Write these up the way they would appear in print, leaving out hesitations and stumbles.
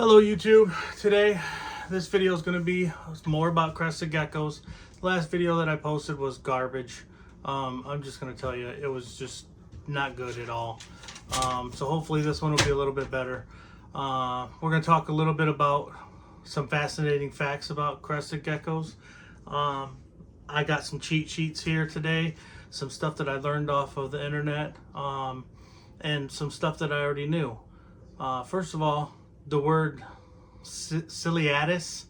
Hello YouTube. Today this video is going to be more about crested geckos. The last video that I posted was garbage. I'm just going to tell you it was just not good at all. So hopefully this one will be a little bit better. We're going to talk a little bit about some fascinating facts about crested geckos. I got some cheat sheets here today, some stuff that I learned off of the internet, and some stuff that I already knew. First of all, the word ciliatus,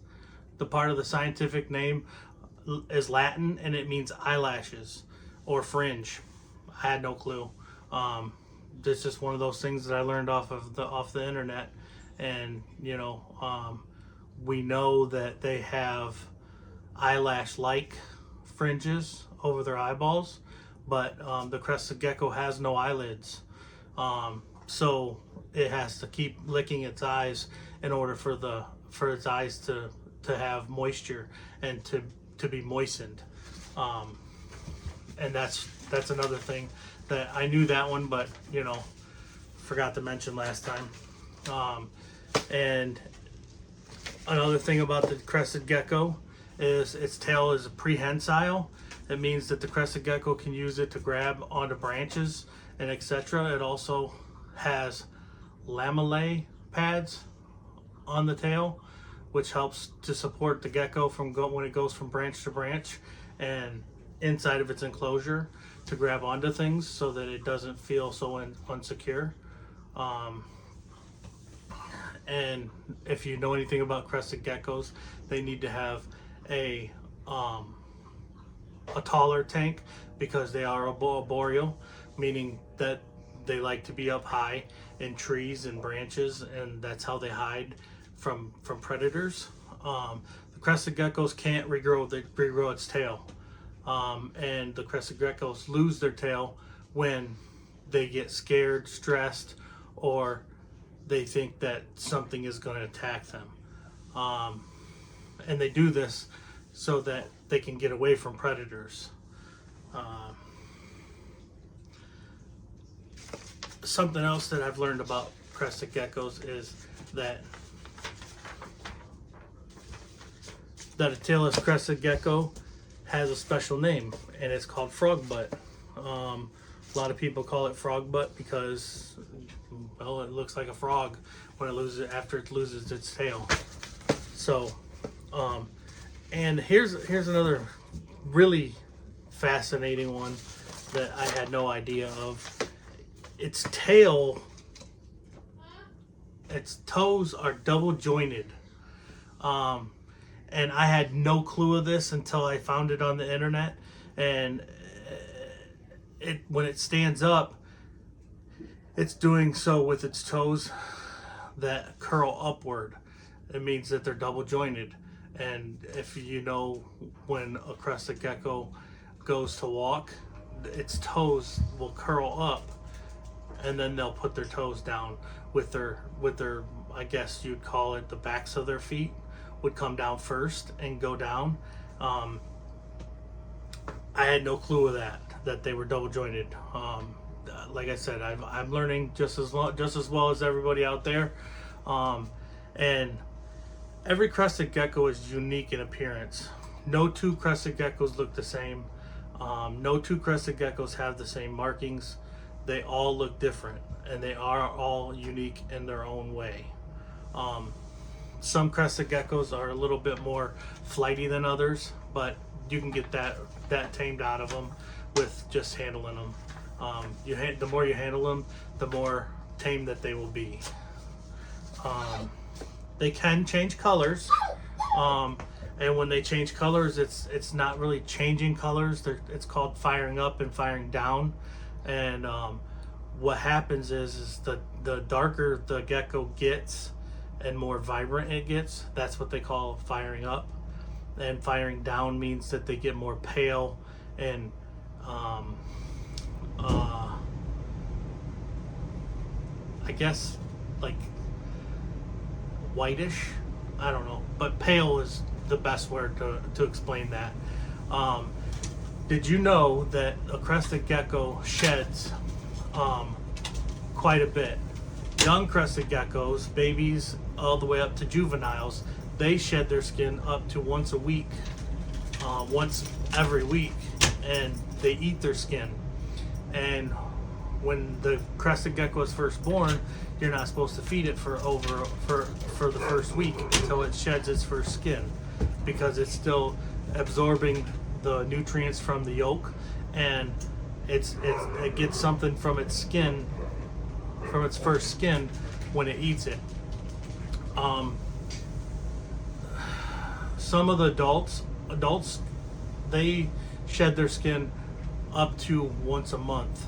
the part of the scientific name, is Latin and it means eyelashes or fringe. I had no clue. It's just one of those things that I learned off the internet, and we know that they have eyelash-like fringes over their eyeballs, but the crested gecko has no eyelids. So it has to keep licking its eyes in order for its eyes to have moisture and to be moistened. And that's another thing that I knew that one, but forgot to mention last time. And another thing about the crested gecko is its tail is prehensile. It means that the crested gecko can use it to grab onto branches and etc. It also has lamellae pads on the tail, which helps to support the gecko when it goes from branch to branch and inside of its enclosure to grab onto things so that it doesn't feel so unsecure. And if you know anything about crested geckos, they need to have a taller tank because they are arboreal, meaning that they like to be up high in trees and branches, and that's how they hide from predators. The crested geckos can't regrow its tail, and the crested geckos lose their tail when they get scared, stressed, or they think that something is going to attack them. And they do this so that they can get away from predators. Something else that I've learned about crested geckos is that a tailless crested gecko has a special name, and it's called frog butt. A lot of people call it frog butt because, well, it looks like a frog when after it loses its tail. So, and here's another really fascinating one that I had no idea of. Its toes are double jointed. And I had no clue of this until I found it on the internet. And when it stands up, it's doing so with its toes that curl upward. It means that they're double jointed. And if you know, when a crested gecko goes to walk, its toes will curl up, and then they'll put their toes down with their I guess you'd call it the backs of their feet would come down first and go down. I had no clue of that they were double jointed. Like I said, I'm learning just as well as everybody out there. And every crested gecko is unique in appearance. No two crested geckos look the same. No two crested geckos have the same markings. They all look different, and they are all unique in their own way. Some crested geckos are a little bit more flighty than others, but you can get that tamed out of them with just handling them. The more you handle them, the more tame that they will be. They can change colors, and when they change colors, it's not really changing colors. It's called firing up and firing down. And what happens is the darker the gecko gets and more vibrant it gets, that's what they call firing up. And firing down means that they get more pale and I guess like whitish. I don't know, but pale is the best word to explain that. Did you know that a crested gecko sheds quite a bit? young crested geckos, babies all the way up to juveniles, they shed their skin up to once a week, once every week, and they eat their skin. And when the crested gecko is first born, you're not supposed to feed it for the first week until it sheds its first skin, because it's still absorbing the nutrients from the yolk, and it gets something from its skin, from its first skin, when it eats it. Some of the adults, they shed their skin up to once a month.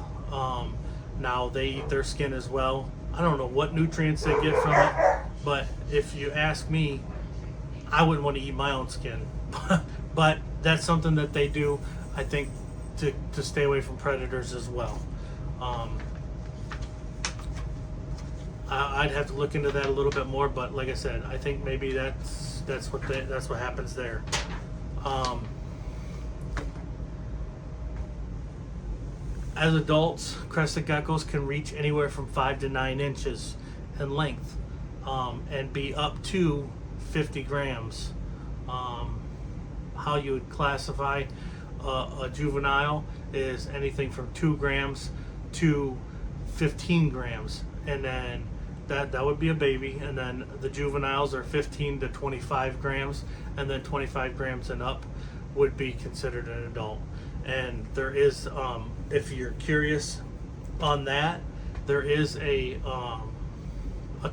Now they eat their skin as well. I don't know what nutrients they get from it, but if you ask me, I wouldn't want to eat my own skin. But that's something that they do, I think, to stay away from predators as well. I'd have to look into that a little bit more, but like I said, I think maybe that's what happens there. As adults, crested geckos can reach anywhere from 5 to 9 inches in length, and be up to 50 grams. How you would classify a juvenile is anything from 2 grams to 15 grams, and then that would be a baby, and then the juveniles are 15 to 25 grams, and then 25 grams and up would be considered an adult. And there is, if you're curious on that, there is a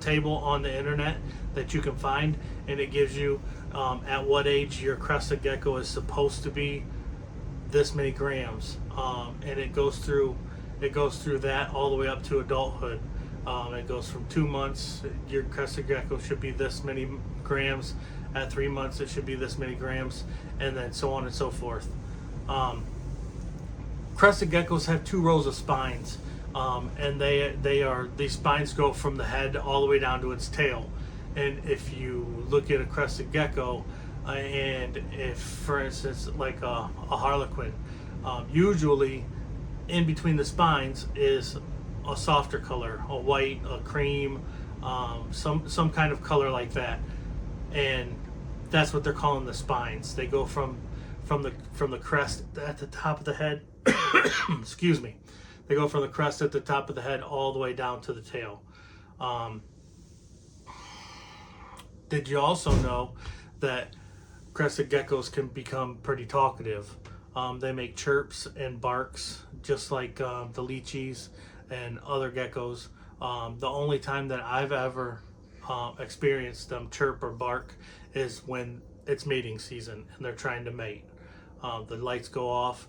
table on the internet that you can find, and it gives you at what age your crested gecko is supposed to be this many grams, and it goes through that all the way up to adulthood. It goes from 2 months, your crested gecko should be this many grams. At 3 months, it should be this many grams, and then so on and so forth. Crested geckos have 2 rows of spines, and these spines go from the head all the way down to its tail. And if you look at a crested gecko, and if, for instance, like a harlequin, usually in between the spines is a softer color, a white, a cream, some kind of color like that, and that's what they're calling the spines. They go from the crest at the top of the head. Excuse me. They go from the crest at the top of the head all the way down to the tail. Did you also know that crested geckos can become pretty talkative? They make chirps and barks just like the lychees and other geckos. The only time that I've ever experienced them chirp or bark is when it's mating season and they're trying to mate. The lights go off,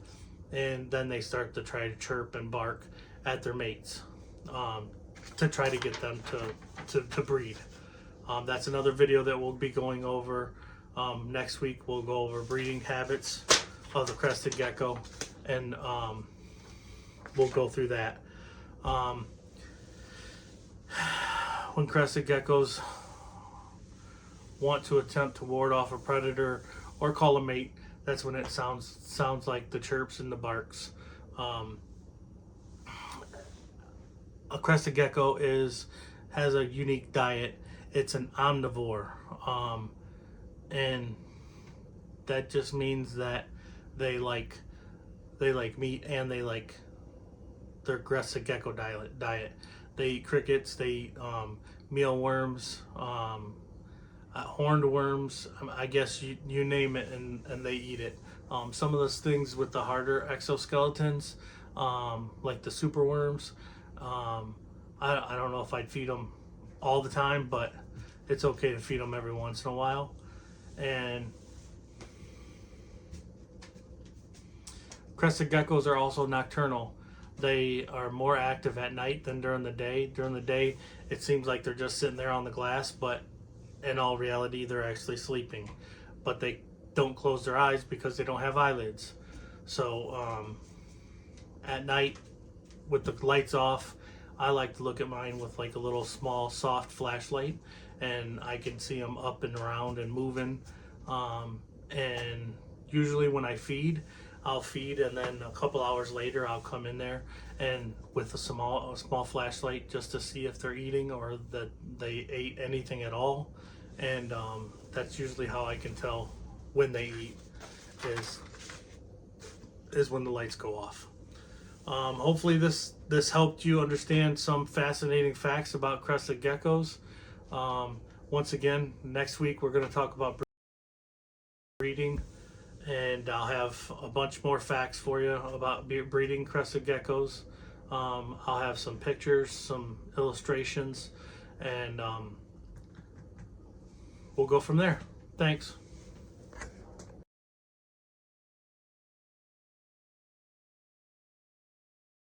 and then they start to try to chirp and bark at their mates to try to get them to breed. That's another video that we'll be going over next week. We'll go over breeding habits of the crested gecko, and we'll go through that. When crested geckos want to attempt to ward off a predator or call a mate, that's when it sounds like the chirps and the barks. A crested gecko has a unique diet. It's an omnivore, and that just means that they like meat, and they like their crested gecko diet. They eat crickets, they eat mealworms, horned worms, I guess you name it, and they eat it. Some of those things with the harder exoskeletons, like the superworms, I don't know if I'd feed them all the time, but it's okay to feed them every once in a while. And crested geckos are also nocturnal. They are more active at night than during the day. During the day, it seems like they're just sitting there on the glass, but in all reality, they're actually sleeping. But they don't close their eyes because they don't have eyelids. So at night, with the lights off, I like to look at mine with like a little small soft flashlight, and I can see them up and around and moving. And usually when I feed, I'll feed, and then a couple hours later I'll come in there and with a small flashlight just to see if they're eating or that they ate anything at all. And that's usually how I can tell when they eat, is when the lights go off. Hopefully this helped you understand some fascinating facts about crested geckos. Once again, next week we're going to talk about breeding, and I'll have a bunch more facts for you about breeding crested geckos. I'll have some pictures, some illustrations, and we'll go from there. Thanks.